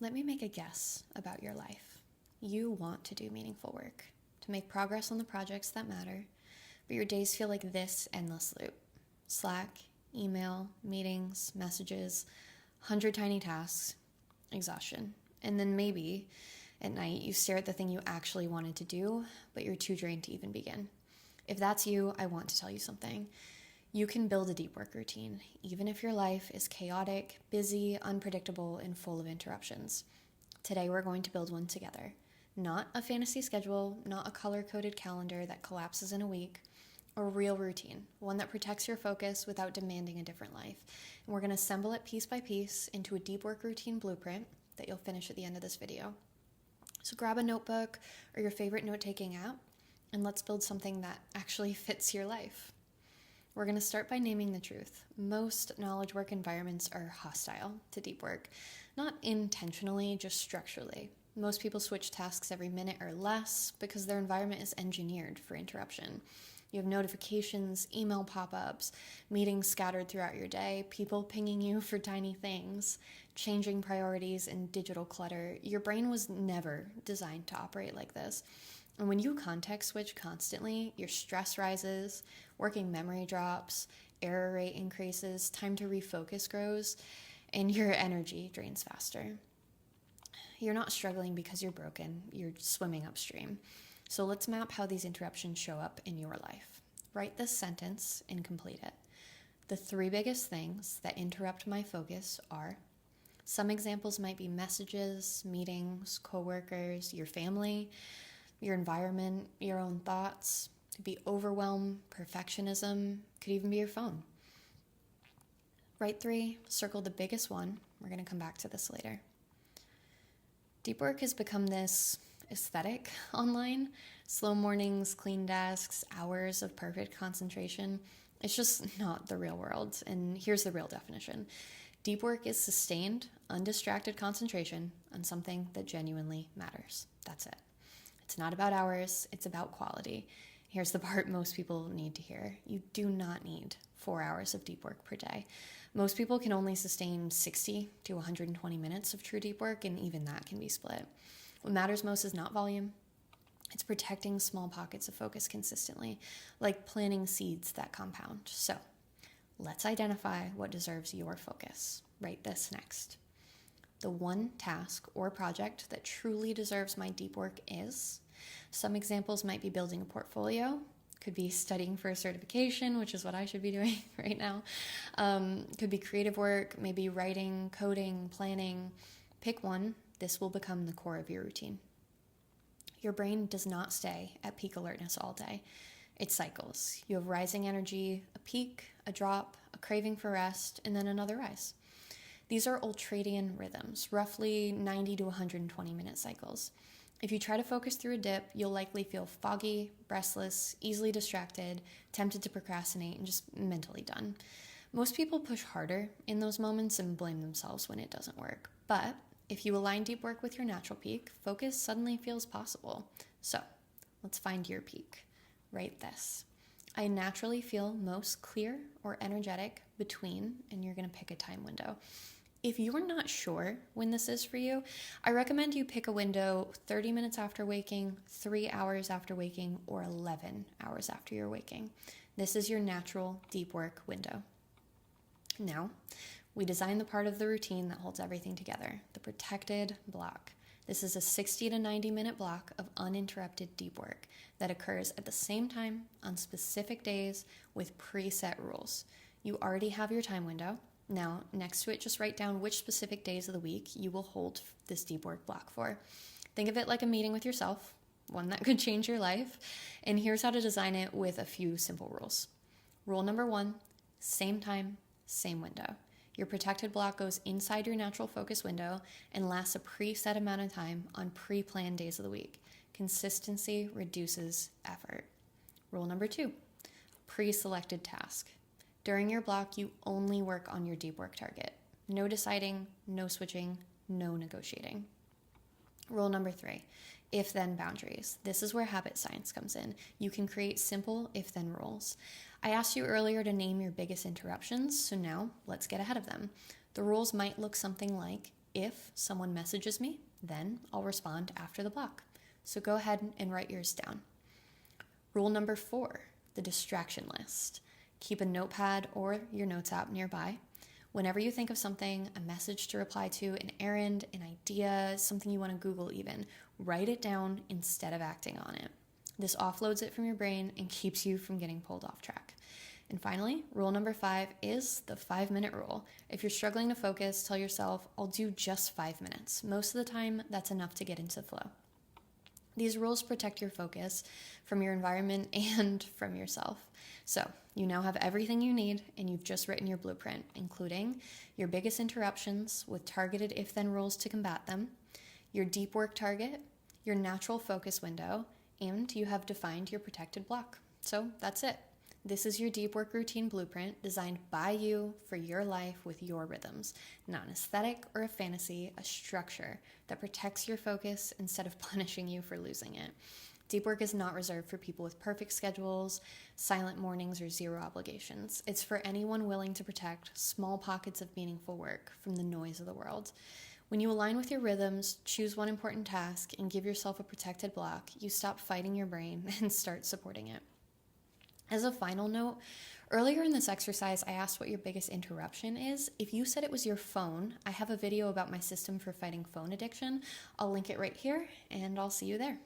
Let me make a guess about your life. You want to do meaningful work, to make progress on the projects that matter, but your days feel like this endless loop. Slack, email, meetings, messages, 100 tiny tasks, exhaustion. And then maybe at night you stare at the thing you actually wanted to do, but you're too drained to even begin. If that's you, I want to tell you something. You can build a deep work routine, even if your life is chaotic, busy, unpredictable, and full of interruptions. Today we're going to build one together. Not a fantasy schedule, not a color-coded calendar that collapses in a week, a real routine, one that protects your focus without demanding a different life. And we're going to assemble it piece by piece into a deep work routine blueprint that you'll finish at the end of this video. So grab a notebook or your favorite note-taking app, and let's build something that actually fits your life. We're going to start by naming the truth. Most knowledge work environments are hostile to deep work, not intentionally, just structurally. Most people switch tasks every minute or less because their environment is engineered for interruption. You have notifications, email pop-ups, meetings scattered throughout your day, people pinging you for tiny things, changing priorities, and digital clutter. Your brain was never designed to operate like this. And when you context switch constantly, your stress rises, working memory drops, error rate increases, time to refocus grows, and your energy drains faster. You're not struggling because you're broken, you're swimming upstream. So let's map how these interruptions show up in your life. Write this sentence and complete it. The 3 biggest things that interrupt my focus are. Some examples might be messages, meetings, coworkers, your family, your environment, your own thoughts. It could be overwhelm, perfectionism, could even be your phone. Write 3, circle the biggest one. We're going to come back to this later. Deep work has become this aesthetic online. Slow mornings, clean desks, hours of perfect concentration. It's just not the real world. And here's the real definition. Deep work is sustained, undistracted concentration on something that genuinely matters. That's it. It's not about hours, it's about quality. Here's the part most people need to hear. You do not need 4 hours of deep work per day. Most people can only sustain 60 to 120 minutes of true deep work, and even that can be split. What matters most is not volume. It's protecting small pockets of focus consistently, like planting seeds that compound. So let's identify what deserves your focus. Write this next. The one task or project that truly deserves my deep work is. Some examples might be building a portfolio, could be studying for a certification, which is what I should be doing right now. Could be creative work, maybe writing, coding, planning. Pick one. This will become the core of your routine. Your brain does not stay at peak alertness all day. It cycles. You have rising energy, a peak, a drop, a craving for rest, and then another rise. These are ultradian rhythms, roughly 90 to 120 minute cycles. If you try to focus through a dip, you'll likely feel foggy, restless, easily distracted, tempted to procrastinate, and just mentally done. Most people push harder in those moments and blame themselves when it doesn't work. But if you align deep work with your natural peak, focus suddenly feels possible. So let's find your peak. Write this. I naturally feel most clear or energetic between, and you're going to pick a time window. If you're not sure when this is for you, I recommend you pick a window 30 minutes after waking, 3 hours after waking, or 11 hours after you're waking. This is your natural deep work window. Now, we design the part of the routine that holds everything together, the protected block. This is a 60 to 90 minute block of uninterrupted deep work that occurs at the same time on specific days with preset rules. You already have your time window. Now, next to it, just write down which specific days of the week you will hold this deep work block for. Think of it like a meeting with yourself, one that could change your life. And here's how to design it with a few simple rules. Rule number 1, same time, same window. Your protected block goes inside your natural focus window and lasts a preset amount of time on pre-planned days of the week. Consistency reduces effort. Rule number 2, pre-selected task. During your block, you only work on your deep work target. No deciding, no switching, no negotiating. Rule number 3, if-then boundaries. This is where habit science comes in. You can create simple if-then rules. I asked you earlier to name your biggest interruptions, so now let's get ahead of them. The rules might look something like, If someone messages me, then I'll respond after the block. So go ahead and write yours down. Rule number 4, the distraction list. Keep a notepad or your notes app nearby. Whenever you think of something, a message to reply to, an errand, an idea, something you want to Google even, write it down instead of acting on it. This offloads it from your brain and keeps you from getting pulled off track. And finally, rule number 5 is the 5-minute rule. If you're struggling to focus, tell yourself, I'll do just 5 minutes. Most of the time, that's enough to get into flow. These rules protect your focus from your environment and from yourself. So you now have everything you need, and you've just written your blueprint, including your biggest interruptions with targeted if-then rules to combat them, your deep work target, your natural focus window, and you have defined your protected block. So that's it. This is your deep work routine blueprint designed by you for your life with your rhythms. Not an aesthetic or a fantasy, a structure that protects your focus instead of punishing you for losing it. Deep work is not reserved for people with perfect schedules, silent mornings, or zero obligations. It's for anyone willing to protect small pockets of meaningful work from the noise of the world. When you align with your rhythms, choose one important task, and give yourself a protected block, you stop fighting your brain and start supporting it. As a final note, earlier in this exercise, I asked what your biggest interruption is. If you said it was your phone, I have a video about my system for fighting phone addiction. I'll link it right here, and I'll see you there.